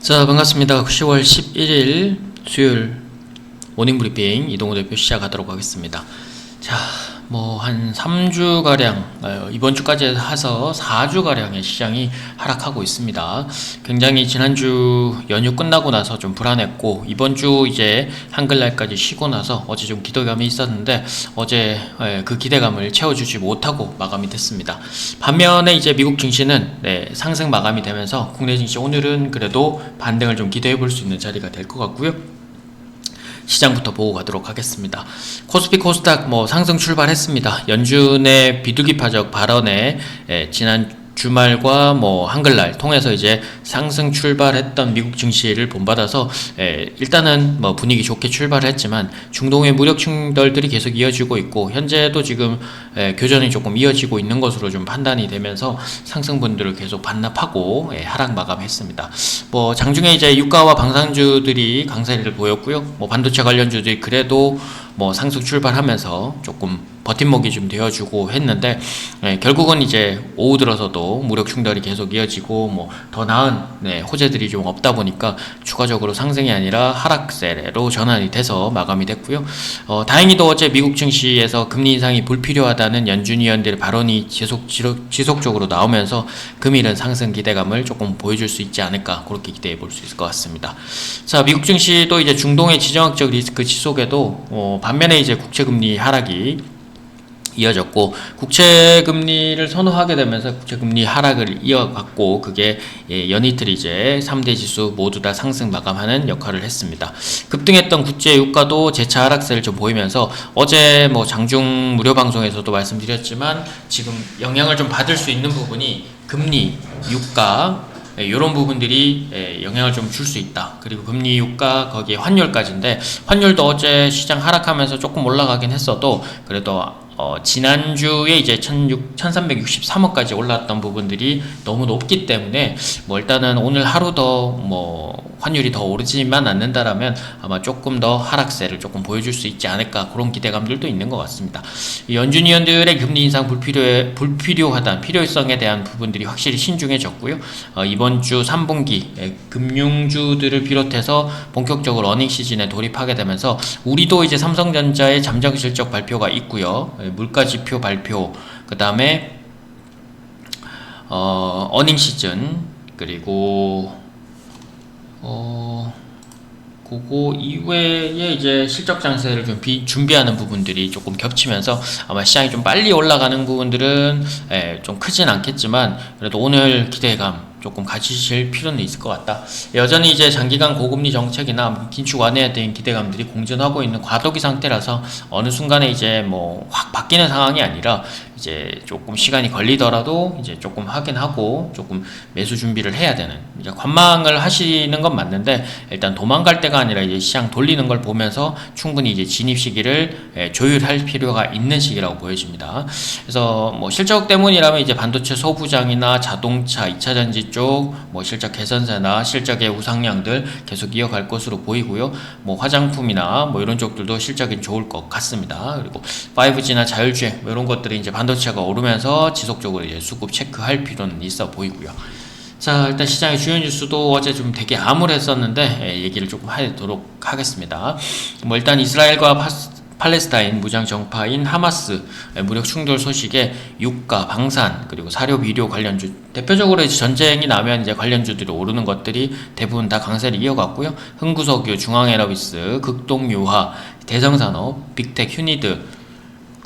자, 반갑습니다. 10월 11일 수요일 모닝브리핑 이동호 대표 시작하도록 하겠습니다. 자, 한 3주가량, 이번 주까지 해서 4주가량의 시장이 하락하고 있습니다. 굉장히 지난주 연휴 끝나고 나서 좀 불안했고, 이번 주 이제 한글날까지 쉬고 나서 어제 좀 기대감이 있었는데, 어제 그 기대감을 채워주지 못하고 마감이 됐습니다. 반면에 이제 미국 증시는 상승 마감이 되면서 국내 증시 오늘은 그래도 반등을 좀 기대해 볼 수 있는 자리가 될 것 같고요. 시장부터 보고 가도록 하겠습니다. 코스피 코스닥 상승 출발했습니다. 연준의 비둘기파적 발언에 지난 주말과 한글날 통해서 이제 상승 출발했던 미국 증시를 본받아서 일단은 분위기 좋게 출발을 했지만 중동의 무력 충돌들이 계속 이어지고 있고 현재도 지금 교전이 조금 이어지고 있는 것으로 좀 판단이 되면서 상승분들을 계속 반납하고 하락 마감했습니다. 장중에 이제 유가와 방산주들이 강세를 보였고요. 반도체 관련주들이 그래도 상승 출발하면서 조금 버팀목이 좀 되어주고 했는데 결국은 이제 오후 들어서도 무력 충돌이 계속 이어지고 더 나은 호재들이 좀 없다 보니까 추가적으로 상승이 아니라 하락세로 전환이 돼서 마감이 됐고요. 다행히도 어제 미국 증시에서 금리 인상이 불필요하다는 연준 위원들의 발언이 지속적으로 나오면서 금일은 상승 기대감을 조금 보여줄 수 있지 않을까 그렇게 기대해 볼 수 있을 것 같습니다. 자, 미국 증시도 이제 중동의 지정학적 리스크 지속에도 반면에 이제 국채금리 하락이 이어졌고 국채금리를 선호하게 되면서 국채금리 하락을 이어갔고 그게 연이틀 이제 3대 지수 모두 다 상승 마감하는 역할을 했습니다. 급등했던 국제 유가도 재차 하락세를 좀 보이면서 어제 장중 무료 방송에서도 말씀드렸지만 지금 영향을 좀 받을 수 있는 부분이 금리, 유가 이런 부분들이 영향을 좀 줄 수 있다. 그리고 금리, 유가, 거기에 환율까지인데 환율도 어제 시장 하락하면서 조금 올라가긴 했어도 그래도 지난주에 이제 1363원까지 올랐던 부분들이 너무 높기 때문에 일단은 오늘 하루 더 환율이 더 오르지만 않는다라면 아마 조금 더 하락세를 조금 보여줄 수 있지 않을까 그런 기대감들도 있는 것 같습니다. 연준 위원들의 금리 인상 불필요하다는 필요성에 대한 부분들이 확실히 신중해졌고요. 이번 주 3분기 금융주들을 비롯해서 본격적으로 어닝 시즌에 돌입하게 되면서 우리도 이제 삼성전자의 잠정 실적 발표가 있고요. 물가지표 발표, 그 다음에 어닝 시즌, 그리고 그거 이외에 이제 실적 장세를 좀 준비하는 부분들이 조금 겹치면서 아마 시장이 좀 빨리 올라가는 부분들은 좀 크진 않겠지만 그래도 오늘 기대감 조금 가지실 필요는 있을 것 같다. 여전히 이제 장기간 고금리 정책이나 긴축 완화에 대한 기대감들이 공존하고 있는 과도기 상태라서 어느 순간에 이제 확 바뀌는 상황이 아니라 이제 조금 시간이 걸리더라도 이제 조금 확인하고 조금 매수 준비를 해야 되는 이제 관망을 하시는 건 맞는데 일단 도망갈 때가 아니라 이제 시장 돌리는 걸 보면서 충분히 이제 진입 시기를 조율할 필요가 있는 시기라고 보여집니다. 그래서 실적 때문이라면 이제 반도체 소부장이나 자동차, 2차전지 쪽 실적 개선세나 실적의 우상향들 계속 이어갈 것으로 보이고요. 화장품이나 이런 쪽들도 실적이 좋을 것 같습니다. 그리고 5G나 자율주행 이런 것들이 이제 반도체가 오르면서 지속적으로 이제 수급 체크할 필요는 있어 보이고요. 자, 일단 시장의 주요 뉴스도 어제 좀 되게 암울했었는데 얘기를 조금 하도록 하겠습니다. 일단 이스라엘과 팔레스타인 무장 정파인 하마스 무력 충돌 소식에 유가, 방산, 그리고 사료, 비료 관련주 대표적으로 이제 전쟁이 나면 이제 관련주들이 오르는 것들이 대부분 다 강세를 이어갔고요. 흥구석유, 중앙에너비스, 극동유화, 대성산업, 빅텍, 휴니드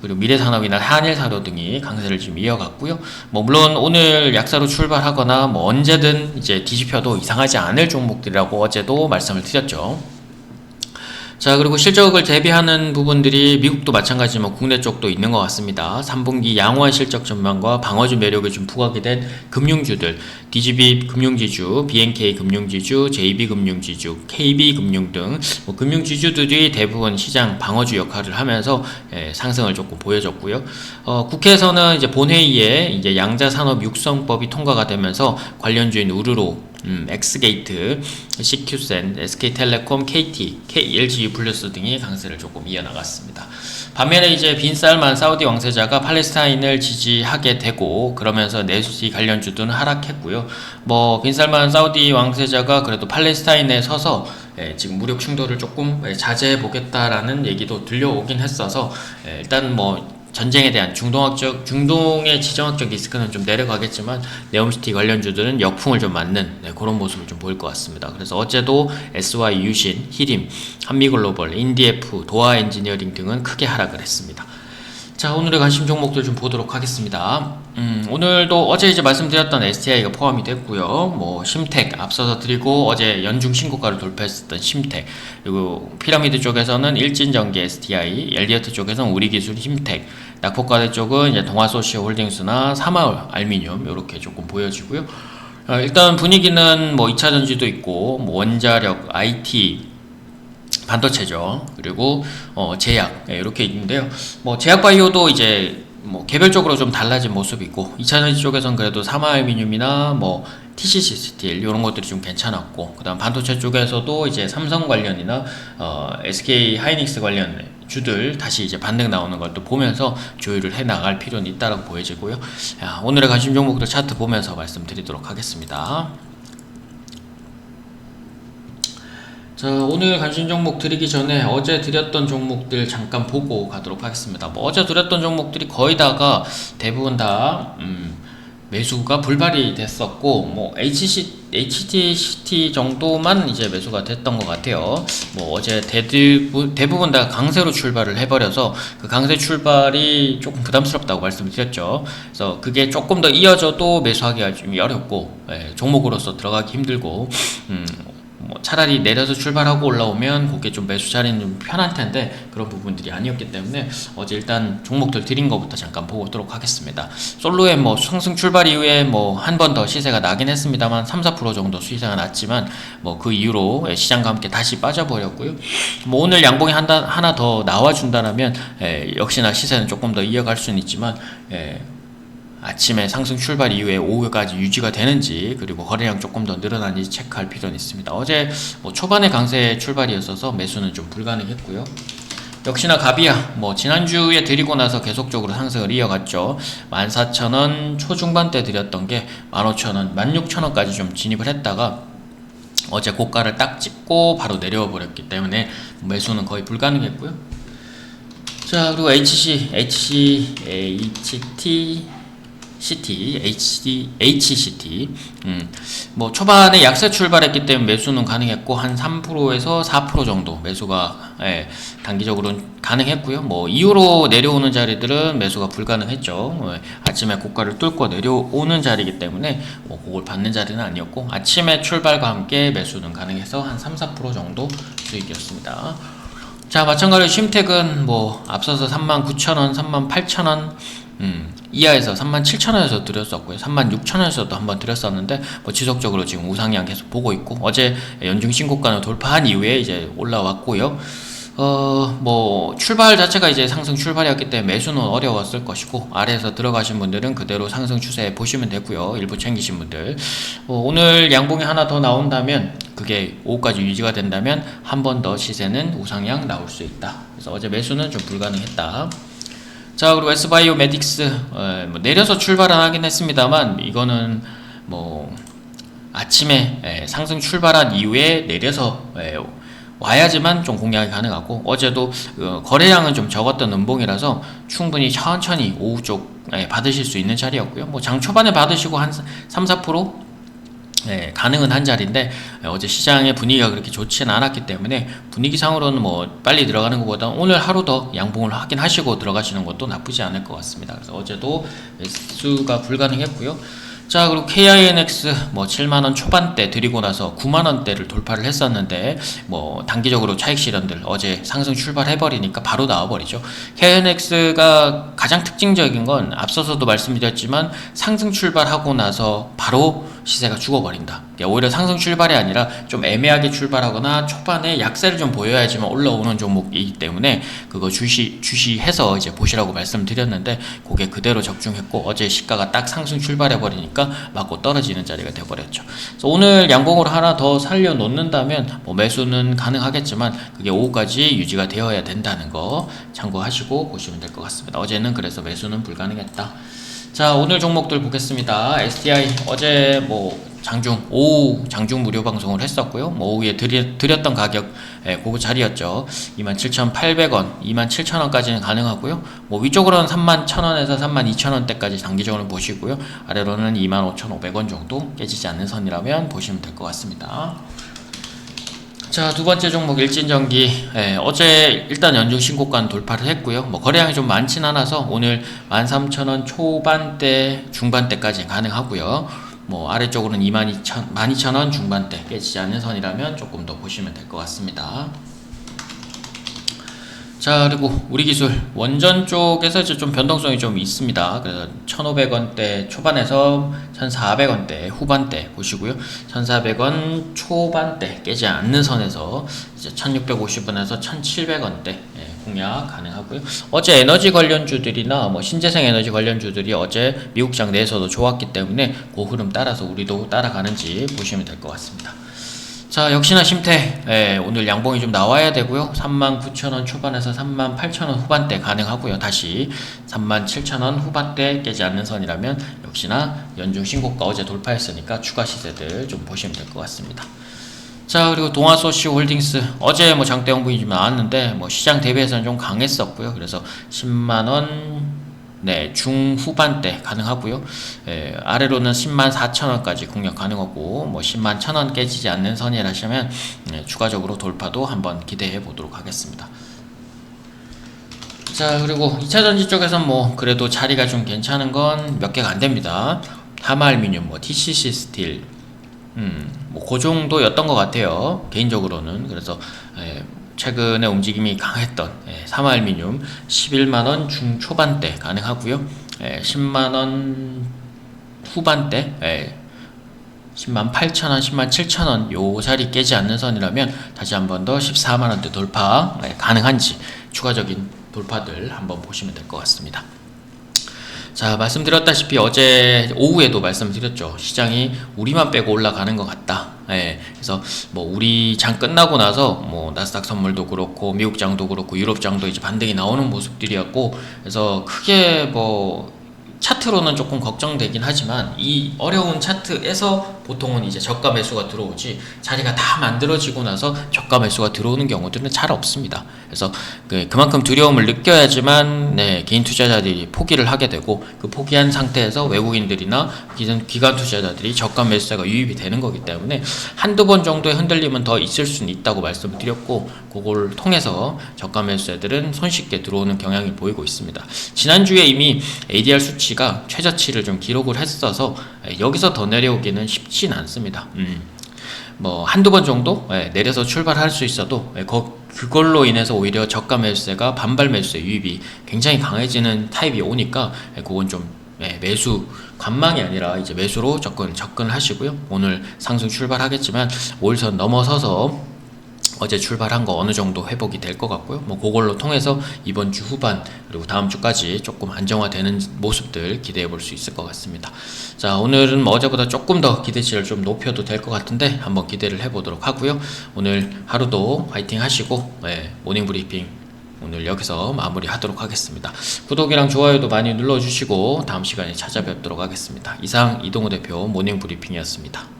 그리고 미래산업이나 한일사료 등이 강세를 지금 이어갔고요. 물론 오늘 약세로 출발하거나 언제든 이제 뒤집혀도 이상하지 않을 종목들이라고 어제도 말씀을 드렸죠. 자, 그리고 실적을 대비하는 부분들이 미국도 마찬가지지만 국내 쪽도 있는 것 같습니다. 3분기 양호한 실적 전망과 방어주 매력에 좀 부각이 된 금융주들, DGB 금융지주, BNK 금융지주, JB 금융지주, KB 금융 등 금융지주들이 대부분 시장 방어주 역할을 하면서 상승을 조금 보여줬고요. 국회에서는 이제 본회의에 이제 양자산업 육성법이 통과가 되면서 관련주인 우르로 엑스게이트, CQ센, SK텔레콤, KT, LG 플러스 등이 강세를 조금 이어나갔습니다. 반면에 이제 빈살만 사우디 왕세자가 팔레스타인을 지지하게 되고 그러면서 내수지 관련주들은 하락했고요. 뭐 빈살만 사우디 왕세자가 그래도 팔레스타인에 서서 지금 무력 충돌을 조금 자제해 보겠다라는 얘기도 들려오긴 했어서 일단 뭐 전쟁에 대한 중동의 지정학적 리스크는 좀 내려가겠지만 네옴시티 관련주들은 역풍을 좀 맞는 그런 모습을 좀 보일 것 같습니다. 그래서 어제도 SY 유신, 히림, 한미글로벌, 인디에프, 도하 엔지니어링 등은 크게 하락을 했습니다. 자, 오늘의 관심 종목들 좀 보도록 하겠습니다. 오늘도 어제 이제 말씀드렸던 STI가 포함이 됐고요. 뭐 심텍 앞서서 드리고 어제 연중 신고가를 돌파했었던 심텍, 그리고 피라미드 쪽에서는 일진전기 STI, 엘리어트 쪽에서는 우리기술 힘텍, 낙폭과대 쪽은 이제 동아소시아홀딩스나 사마울 알미늄 이렇게 조금 보여지고요. 일단 분위기는 뭐 2차 전지도 있고 뭐 원자력, IT, 반도체죠. 그리고 제약 이렇게 있는데요. 뭐 제약 바이오도 이제 뭐 개별적으로 좀 달라진 모습이 있고 2차전지 쪽에서는 그래도 사마알미늄이나 뭐 TCC 스틸 이런 것들이 좀 괜찮았고 그다음 반도체 쪽에서도 이제 삼성 관련이나 SK 하이닉스 관련 주들 다시 이제 반등 나오는 걸 또 보면서 조율을 해 나갈 필요는 있다고 보여지고요. 오늘의 관심 종목들 차트 보면서 말씀드리도록 하겠습니다. 자, 오늘 관심 종목 드리기 전에 어제 드렸던 종목들 잠깐 보고 가도록 하겠습니다. 뭐 어제 드렸던 종목들이 거의 다가 대부분 다 매수가 불발이 됐었고 뭐 HTCT 정도만 이제 매수가 됐던 것 같아요. 뭐 어제 대부분 다 강세로 출발을 해버려서 그 강세 출발이 조금 부담스럽다고 말씀드렸죠. 그래서 그게 조금 더 이어져도 매수하기가 좀 어렵고 종목으로서 들어가기 힘들고 뭐 차라리 내려서 출발하고 올라오면 그게 좀 매수 자리는 좀 편할 텐데 그런 부분들이 아니었기 때문에 어제 일단 종목들 드린 것부터 잠깐 보도록 하겠습니다. 솔로의 뭐 상승 출발 이후에 뭐 한 번 더 시세가 나긴 했습니다만 3-4% 정도 시세가 났지만 뭐 그 이후로 시장과 함께 다시 빠져버렸고요. 뭐 오늘 양봉이 하나 더 나와준다라면 역시나 시세는 조금 더 이어갈 수는 있지만 아침에 상승 출발 이후에 오후까지 유지가 되는지 그리고 거래량 조금 더 늘어나는지 체크할 필요는 있습니다. 어제 뭐 초반에 강세 출발이었어서 매수는 좀 불가능했고요. 역시나 가비아 뭐 지난주에 드리고 나서 계속적으로 상승을 이어갔죠. 14,000원 초중반대 드렸던 게 15,000원, 16,000원까지 좀 진입을 했다가 어제 고가를 딱 찍고 바로 내려와 버렸기 때문에 매수는 거의 불가능했고요. 자, 그리고 HCT, 뭐 초반에 약세 출발했기 때문에 매수는 가능했고 한 3%에서 4% 정도 매수가 단기적으로 가능했고요. 뭐 이후로 내려오는 자리들은 매수가 불가능했죠. 아침에 고가를 뚫고 내려오는 자리이기 때문에 뭐 그걸 받는 자리는 아니었고 아침에 출발과 함께 매수는 가능해서 한 3-4% 정도 수익이었습니다. 자, 마찬가지로 심텍은 뭐 앞서서 39,000원, 38,000원 이하에서 37,000원에서 드렸었고요. 36,000원에서도 한번 드렸었는데 뭐 지속적으로 지금 우상향 계속 보고 있고 어제 연중 신고가는 돌파한 이후에 이제 올라왔고요. 뭐 출발 자체가 이제 상승 출발이었기 때문에 매수는 어려웠을 것이고 아래에서 들어가신 분들은 그대로 상승 추세 보시면 되고요. 일부 챙기신 분들 오늘 양봉이 하나 더 나온다면 그게 오후까지 유지가 된다면 한 번 더 시세는 우상향 나올 수 있다. 그래서 어제 매수는 좀 불가능했다. 자, 그리고 S바이오메딕스 뭐 내려서 출발은 하긴 했습니다만 이거는 뭐 아침에 상승 출발한 이후에 내려서 와야지만 좀 공략이 가능하고 어제도 거래량은 좀 적었던 음봉이라서 충분히 천천히 오후 쪽 받으실 수 있는 자리였고요. 뭐 장 초반에 받으시고 한 3-4% 가능은 한 자리인데 어제 시장의 분위기가 그렇게 좋지는 않았기 때문에 분위기상으로는 뭐 빨리 들어가는 것보다 오늘 하루 더 양봉을 확인하시고 들어가시는 것도 나쁘지 않을 것 같습니다. 그래서 어제도 매수가 불가능했고요. 자, 그리고 KINX 뭐 7만원 초반대 드리고 나서 9만원대를 돌파를 했었는데 뭐 단기적으로 차익 실현들 어제 상승 출발해버리니까 바로 나와버리죠. KINX가 가장 특징적인 건 앞서서도 말씀드렸지만 상승 출발하고 나서 바로 시세가 죽어버린다. 오히려 상승 출발이 아니라 좀 애매하게 출발하거나 초반에 약세를 좀 보여야지만 올라오는 종목이기 때문에 그거 주시해서 이제 보시라고 말씀드렸는데 그게 그대로 적중했고 어제 시가가 딱 상승 출발해버리니까 맞고 떨어지는 자리가 돼버렸죠. 그래서 오늘 양봉으로 하나 더 살려놓는다면 뭐 매수는 가능하겠지만 그게 오후까지 유지가 되어야 된다는 거 참고하시고 보시면 될 것 같습니다. 어제는 그래서 매수는 불가능했다. 자, 오늘 종목들 보겠습니다. STI 어제 뭐 오후 장중 무료 방송을 했었고요. 뭐 오후에 드렸던 가격 그 자리였죠. 27,800원, 27,000원까지는 가능하고요. 뭐 위쪽으로는 31,000원에서 32,000원대까지 단기적으로 보시고요. 아래로는 25,500원 정도 깨지지 않는 선이라면 보시면 될 것 같습니다. 자, 두 번째 종목 일진전기. 어제 일단 연중 신고가는 돌파를 했고요. 뭐 거래량이 좀 많진 않아서 오늘 13,000원 초반대 중반대까지 가능하고요. 뭐 아래쪽으로는 12,000원 중반대 깨지지 않는 선이라면 조금 더 보시면 될 것 같습니다. 자, 그리고 우리 기술 원전 쪽에서 이제 좀 변동성이 좀 있습니다. 그래서 1,500원대 초반에서 1,400원대 후반대 보시고요. 1,400원 초반대 깨지 않는 선에서 이제 1,650원에서 1,700원대 공략 가능하고요. 어제 에너지 관련주들이나 뭐 신재생 에너지 관련주들이 어제 미국장 내에서도 좋았기 때문에 그 흐름 따라서 우리도 따라가는지 보시면 될 것 같습니다. 자, 역시나 심태 오늘 양봉이 좀 나와야 되고요. 39,000원 초반에서 38,000원 후반대 가능하고요. 다시 37,000원 후반대 깨지 않는 선이라면 역시나 연중 신고가 어제 돌파했으니까 추가 시세들 좀 보시면 될 것 같습니다. 자, 그리고 동아소시홀딩스 어제 뭐 장대 형분이 좀 나왔는데 뭐 시장 대비해서는 좀 강했었고요. 그래서 10만원 중후반대 가능하고요. 아래로는 104,000원까지 공략 가능하고 뭐 101,000원 깨지지 않는 선이라시면 추가적으로 돌파도 한번 기대해 보도록 하겠습니다. 자, 그리고 2차전지 쪽에서는 뭐 그래도 자리가 좀 괜찮은 건 몇 개가 안 됩니다. 하마알미늄, 뭐 TCC 스틸, 뭐 그 정도였던 것 같아요. 개인적으로는. 그래서 최근에 움직임이 강했던 삼알미늄 11만원 중초반대 가능하고요. 10만원 후반대 108,000원, 107,000원 요 자리 깨지 않는 선이라면 다시 한 번 더 14만원대 돌파 가능한지 추가적인 돌파들 한번 보시면 될 것 같습니다. 자, 말씀드렸다시피 어제 오후에도 말씀드렸죠. 시장이 우리만 빼고 올라가는 것 같다. 그래서 뭐 우리 장 끝나고 나서 뭐 나스닥 선물도 그렇고 미국 장도 그렇고 유럽 장도 이제 반등이 나오는 모습들이었고, 그래서 크게 뭐 차트로는 조금 걱정되긴 하지만 이 어려운 차트에서 보통은 이제 저가 매수가 들어오지 자리가 다 만들어지고 나서 저가 매수가 들어오는 경우들은 잘 없습니다. 그래서 그만큼 두려움을 느껴야지만 개인 투자자들이 포기를 하게 되고 그 포기한 상태에서 외국인들이나 기관 투자자들이 저가 매수세가 유입이 되는 거기 때문에 한두 번 정도의 흔들림은 더 있을 수는 있다고 말씀을 드렸고, 그걸 통해서 저가 매수세들은 손쉽게 들어오는 경향이 보이고 있습니다. 지난주에 이미 ADR 수치가 최저치를 좀 기록을 했어서 여기서 더 내려오기는 쉽진 않습니다. 뭐 한두 번 정도 내려서 출발할 수 있어도 그걸로 인해서 오히려 저가 매수세가 반발 매수세 유입이 굉장히 강해지는 타입이 오니까 그건 좀 매수 관망이 아니라 이제 매수로 접근하시고요. 오늘 상승 출발하겠지만 5일선 넘어서서 어제 출발한 거 어느 정도 회복이 될 것 같고요. 뭐 그걸로 통해서 이번 주 후반 그리고 다음 주까지 조금 안정화되는 모습들 기대해 볼 수 있을 것 같습니다. 자, 오늘은 뭐 어제보다 조금 더 기대치를 좀 높여도 될 것 같은데 한번 기대를 해 보도록 하고요. 오늘 하루도 화이팅 하시고 모닝 브리핑 오늘 여기서 마무리하도록 하겠습니다. 구독이랑 좋아요도 많이 눌러주시고 다음 시간에 찾아뵙도록 하겠습니다. 이상 이동호 대표 모닝 브리핑이었습니다.